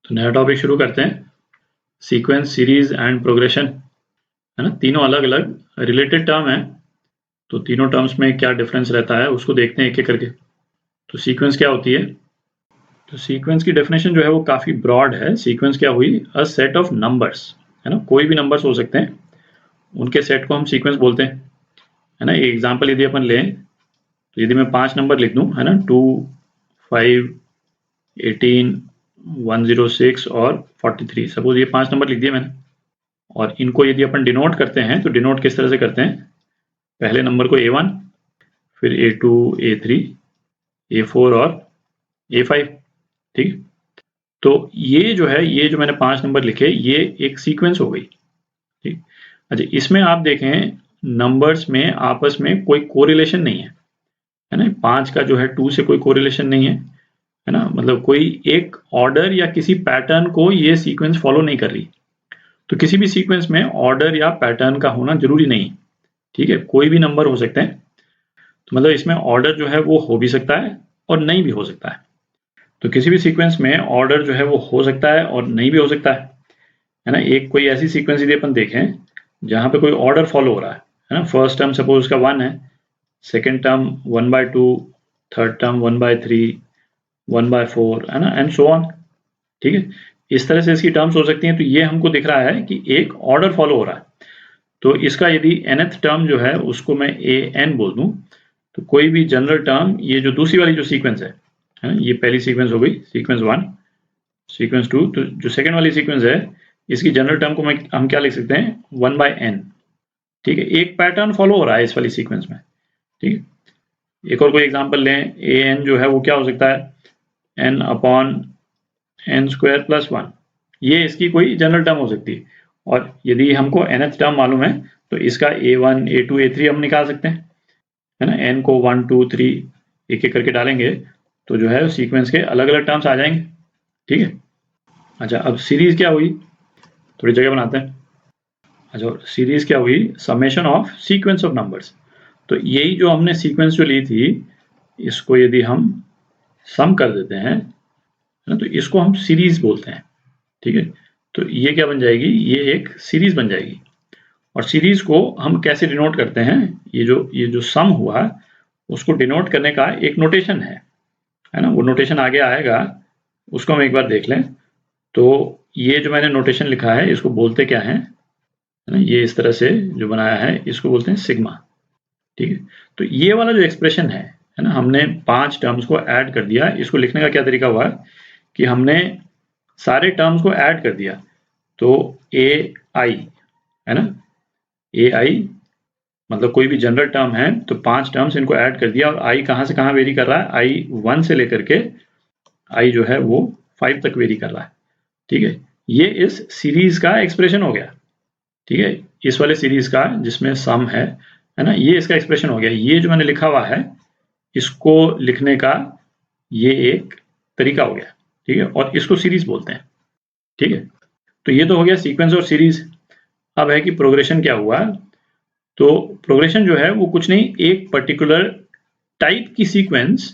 तो नया टॉपिक शुरू करते हैं, सीक्वेंस, सीरीज एंड प्रोग्रेशन, है ना। तीनों अलग अलग रिलेटेड टर्म है, तो तीनों टर्म्स में क्या डिफरेंस रहता है उसको देखते हैं एक एक करके। तो सीक्वेंस क्या होती है? तो सीक्वेंस की डेफिनेशन जो है वो काफ़ी ब्रॉड है। सीक्वेंस क्या हुई? अ सेट ऑफ नंबर्स, है ना। कोई भी नंबर्स हो सकते हैं, उनके सेट को हम सीक्वेंस बोलते हैं, है ना। एक एग्जाम्पल यदि अपन लें, तो यदि मैं 5 नंबर लिख दूं, है ना, 2, 5, 18, 106 और 43, सपोज ये 5 नंबर लिख दिए मैंने, और इनको यदि अपन डिनोट करते हैं तो डिनोट किस तरह से करते हैं? पहले नंबर को A1, फिर A2, A3, A4 और A5, ठीक। तो ये जो है, ये जो मैंने 5 नंबर लिखे, ये एक सीक्वेंस हो गई, ठीक। अच्छा, इसमें आप देखें नंबर्स में आपस में कोई कोरिलेशन नहीं है ना। 5 का जो है 2 से कोई कोरिलेशन नहीं है ना। मतलब कोई एक ऑर्डर या किसी पैटर्न को ये सीक्वेंस फॉलो नहीं कर रही। तो किसी भी सीक्वेंस में ऑर्डर या पैटर्न का होना जरूरी नहीं, ठीक है। कोई भी नंबर हो सकते हैं, तो मतलब इसमें ऑर्डर जो है वो हो भी सकता है और नहीं भी हो सकता है। तो किसी भी सीक्वेंस में ऑर्डर जो है वो हो सकता है और नहीं भी हो सकता है ना। एक कोई ऐसी सीक्वेंस यदि अपन देखें जहां पे कोई ऑर्डर फॉलो हो रहा है ना। फर्स्ट टर्म सपोज उसका 1 है, सेकेंड टर्म 1/2, थर्ड टर्म 1/3, 1/4, है ना, एंड सो ऑन, ठीक है। इस तरह से इसकी टर्म्स हो सकती हैं। तो ये हमको दिख रहा है कि एक ऑर्डर फॉलो हो रहा है। तो इसका यदि nth टर्म जो है उसको मैं an बोल दूं, तो कोई भी जनरल टर्म, ये जो दूसरी वाली जो सीक्वेंस है ना, ये पहली सीक्वेंस हो गई, सीक्वेंस 1, सीक्वेंस 2। तो जो सेकंड वाली सीक्वेंस है, इसकी जनरल टर्म को हम क्या लिख सकते हैं? 1/n, ठीक है। एक पैटर्न फॉलो हो रहा है इस वाली सीक्वेंस में, ठीक है। एक और कोई एग्जांपल लें, an जो है वो क्या हो सकता है? n/n² + 1, ये इसकी कोई जनरल टर्म हो सकती है। और यदि हमको nth टर्म मालूम है, तो इसका A1, A2, A3 हम निकाल सकते हैं, है ना। n को 1, 2, 3 एक एक करके डालेंगे तो जो है सीक्वेंस के अलग अलग टर्म्स आ जाएंगे, ठीक है। अच्छा, अब सीरीज क्या हुई? थोड़ी जगह बनाते हैं। अच्छा, सीरीज क्या हुई? Summation of sequence of numbers. तो यही जो हमने सीक्वेंस जो ली थी, इसको यदि हम सम कर देते हैं ना, तो इसको हम सीरीज बोलते हैं, ठीक है। तो ये क्या बन जाएगी? ये एक सीरीज बन जाएगी। और सीरीज को हम कैसे डिनोट करते हैं? ये जो सम हुआ, उसको डिनोट करने का एक नोटेशन है ना। वो नोटेशन आगे आएगा, उसको हम एक बार देख लें। तो ये जो मैंने नोटेशन लिखा है, इसको बोलते क्या है ना, ये इस तरह से जो बनाया है, इसको बोलते हैं सिग्मा, ठीक है। तो ये वाला जो एक्सप्रेशन है ना, हमने 5 टर्म्स को ऐड कर दिया। इसको लिखने का क्या तरीका हुआ कि हमने सारे टर्म्स को ऐड कर दिया। तो AI, है ना, AI मतलब कोई भी जनरल टर्म है, तो 5 टर्म्स इनको ऐड कर दिया। और I कहाँ से कहाँ वेरी कर रहा है? I 1 से लेकर के I जो है वो 5 तक वेरी कर रहा है, ठीक है। ये इस सीरीज का एक्सप्रेशन हो गया, ठीक है। इस वाले सीरीज का जिसमें सम है ना, ये इसका एक्सप्रेशन हो गया। ये जो मैंने लिखा हुआ है, इसको लिखने का ये एक तरीका हो गया, ठीक है। और इसको सीरीज बोलते हैं, ठीक है। तो ये तो हो गया सीक्वेंस और सीरीज। अब है कि प्रोग्रेशन क्या हुआ। तो प्रोग्रेशन जो है वो कुछ नहीं, एक पर्टिकुलर टाइप की सीक्वेंस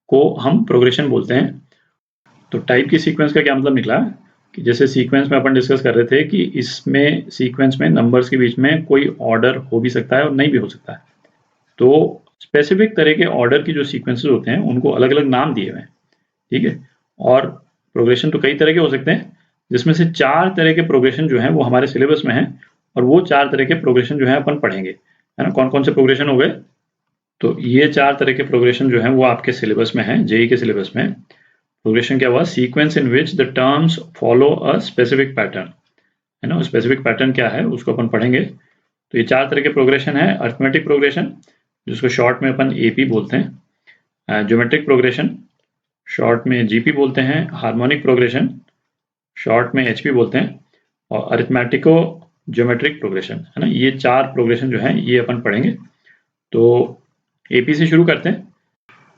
को हम प्रोग्रेशन बोलते हैं। तो टाइप की सीक्वेंस का क्या मतलब निकला कि जैसे सीक्वेंस में अपन डिस्कस कर रहे थे कि इसमें सीक्वेंस में नंबर्स के बीच में कोई ऑर्डर हो भी सकता है और नहीं भी हो सकता है। तो स्पेसिफिक तरह के ऑर्डर की जो सीक्वेंसेस होते हैं, उनको अलग अलग नाम दिए हुए हैं, ठीक है। और प्रोग्रेशन तो कई तरह के हो सकते हैं, जिसमें से 4 तरह के प्रोग्रेशन जो है वो हमारे सिलेबस में है। और वो 4 तरह के प्रोग्रेशन जो है अपन पढ़ेंगे, है ना। कौन कौन से प्रोग्रेशन हो गए? तो ये 4 तरह के प्रोग्रेशन जो है वो आपके सिलेबस में है, जेई के सिलेबस में। प्रोग्रेशन क्या हुआ? Sequence in which the terms follow a specific pattern, है ना। स्पेसिफिक पैटर्न क्या है उसको अपन पढ़ेंगे। तो ये 4 तरह के प्रोग्रेशन है। अर्थमेटिक प्रोग्रेशन, जिसको शॉर्ट में अपन एपी बोलते हैं। ज्योमेट्रिक प्रोग्रेशन, शॉर्ट में जीपी बोलते हैं। हार्मोनिक प्रोग्रेशन, शॉर्ट में एचपी बोलते हैं। और अरिथमेटिको ज्योमेट्रिक प्रोग्रेशन, है ना। ये 4 प्रोग्रेशन जो है ये अपन पढ़ेंगे। तो एपी से शुरू करते हैं।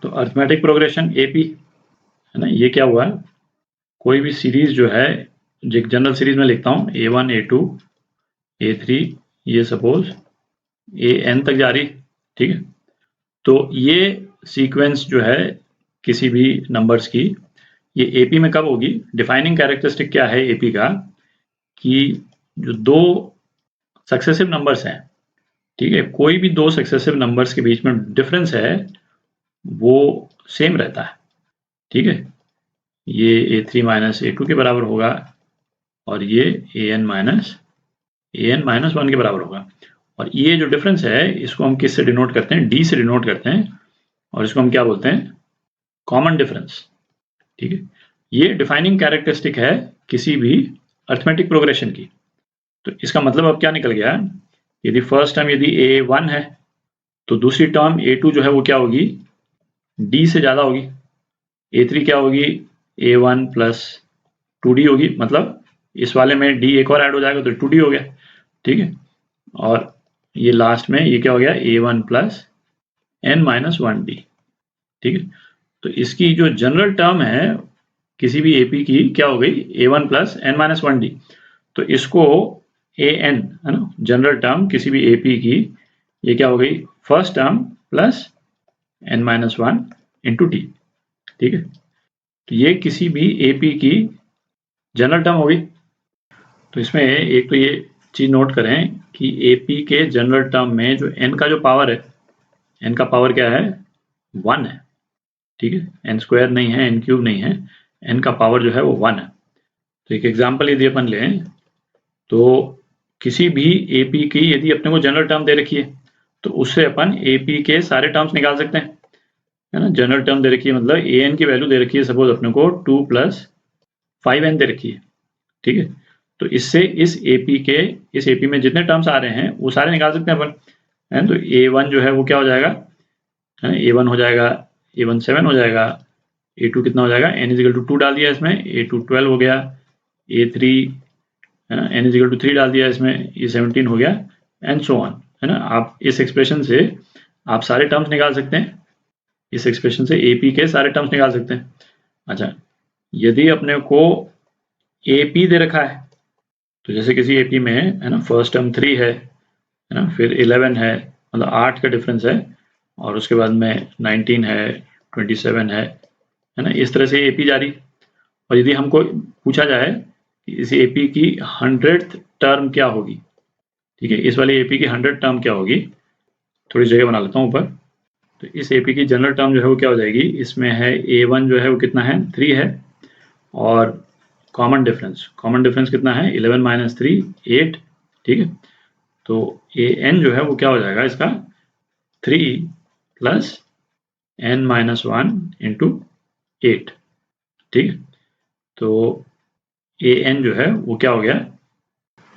तो अरिथमेटिक प्रोग्रेशन एपी, है ना। ये क्या हुआ? कोई भी सीरीज जो है, एक जनरल सीरीज में लिखता हूँ, A1, A2, A3, ये सपोज AN तक जा रही, ठीक है। तो ये सीक्वेंस जो है किसी भी नंबर्स की, ये एपी में कब होगी? डिफाइनिंग कैरेक्टरिस्टिक क्या है एपी का कि जो दो सक्सेसिव नंबर्स हैं, ठीक है, कोई भी दो सक्सेसिव नंबर्स के बीच में डिफरेंस है वो सेम रहता है, ठीक है। ये a3 माइनस a2 के बराबर होगा और ये an माइनस 1 के बराबर होगा। और ये जो डिफरेंस है इसको हम किससे डिनोट करते हैं? d से डिनोट करते हैं और इसको हम क्या बोलते हैं? कॉमन डिफरेंस, ठीक है। ये डिफाइनिंग कैरेक्टरिस्टिक है किसी भी अर्थमेटिक प्रोग्रेशन की। तो इसका मतलब अब क्या निकल गया? यदि फर्स्ट टर्म यदि a1 है तो दूसरी टर्म a2 जो है वो क्या होगी? d से ज़्यादा होगी। a3 क्या होगी? a1 प्लस 2d होगी, मतलब इस वाले में d एक और ऐड हो जाएगा तो 2d हो गया, ठीक है। और ये लास्ट में ये क्या हो गया? a1 plus n minus 1d, ठीक है। तो इसकी जो जनरल टर्म है किसी भी AP की क्या हो गई? a1 plus n minus 1d। तो इसको an है ना, जनरल टर्म किसी भी AP की ये क्या हो गई? First term plus n minus 1 into T, ठीक है। तो ये किसी भी AP की जनरल टर्म हो गई। तो इसमें एक तो ये चीज नोट करें कि AP के जनरल टर्म में जो n का जो पावर है, n का पावर क्या है? 1 है, ठीक है। n स्क्वायर नहीं है, n क्यूब नहीं है, n का पावर जो है वो 1 है। तो एक एग्जांपल यदि अपन लें तो किसी भी AP की यदि अपने को जनरल टर्म दे रखी है तो उससे अपन AP के सारे टर्म्स निकाल सकते हैं, है ना। जनरल टर्म दे रखी है मतलब an की वैल्यू दे रखी है, सपोज अपने को 2 प्लस 5n दे रखी है, ठीक है। तो इससे इस AP में जितने टर्म्स आ रहे हैं वो सारे निकाल सकते हैं अपन, है। तो a1 जो है वो क्या हो जाएगा? a1 हो जाएगा, a1 7 हो जाएगा, a2 कितना हो जाएगा? n इजिकल टू 2 डाल दिया इसमें, a2 12 हो गया, a3 है ना, n इजिकल टू 3 डाल दिया इसमें, ये 17 हो गया, एंड सो ऑन, है ना। आप इस एक्सप्रेशन से आप सारे टर्म्स निकाल सकते हैं, इस एक्सप्रेशन से AP के सारे टर्म्स निकाल सकते हैं। अच्छा, यदि अपने को AP दे रखा है तो जैसे किसी AP में है ना फर्स्ट टर्म 3 है ना, फिर 11 है, मतलब 8 का डिफरेंस है, और उसके बाद में 19 है, 27 है ना, इस तरह से AP जारी। और यदि हमको पूछा जाए कि इस AP की 100th टर्म क्या होगी, ठीक है, इस वाली AP की 100th टर्म क्या होगी, थोड़ी जगह बना लेता हूँ ऊपर। तो इस AP की जनरल टर्म जो है वो क्या हो जाएगी? इसमें है A1 जो है वो कितना है? 3 है, और कॉमन डिफरेंस कितना है? 11 माइनस 3 8, ठीक है। तो an जो है वो क्या हो जाएगा इसका? 3 प्लस n माइनस 1 इंटू 8, ठीक है। तो an जो है वो क्या हो गया?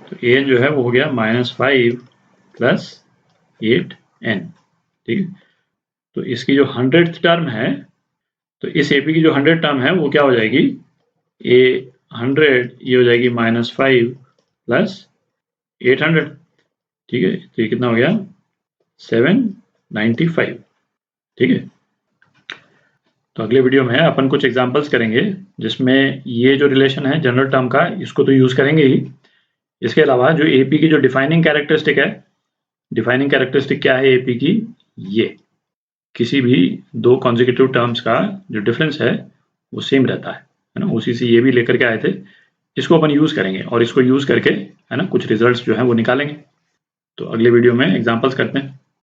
तो an जो है वो हो गया -5 प्लस 8n, ठीक है। तो इसकी जो 100th टर्म है, तो इस AP की जो 100th टर्म है वो क्या हो जाएगी? A100 ये हो जाएगी -5 प्लस 800, ठीक है। तो ये कितना हो गया? 795, ठीक है। तो अगले वीडियो में अपन कुछ एग्जांपल्स करेंगे जिसमें ये जो रिलेशन है जनरल टर्म का इसको तो यूज करेंगे ही, इसके अलावा जो AP की जो डिफाइनिंग कैरेक्टरिस्टिक है, डिफाइनिंग कैरेक्टरिस्टिक क्या है AP की? ये किसी भी दो कॉन्जिक्यूटिव टर्म्स का जो डिफरेंस है वो सेम रहता है ना। उसी से ये भी लेकर के आए थे, इसको अपन यूज करेंगे और इसको यूज करके है ना कुछ रिजल्ट्स जो है वो निकालेंगे। तो अगले वीडियो में एग्जांपल्स करते हैं।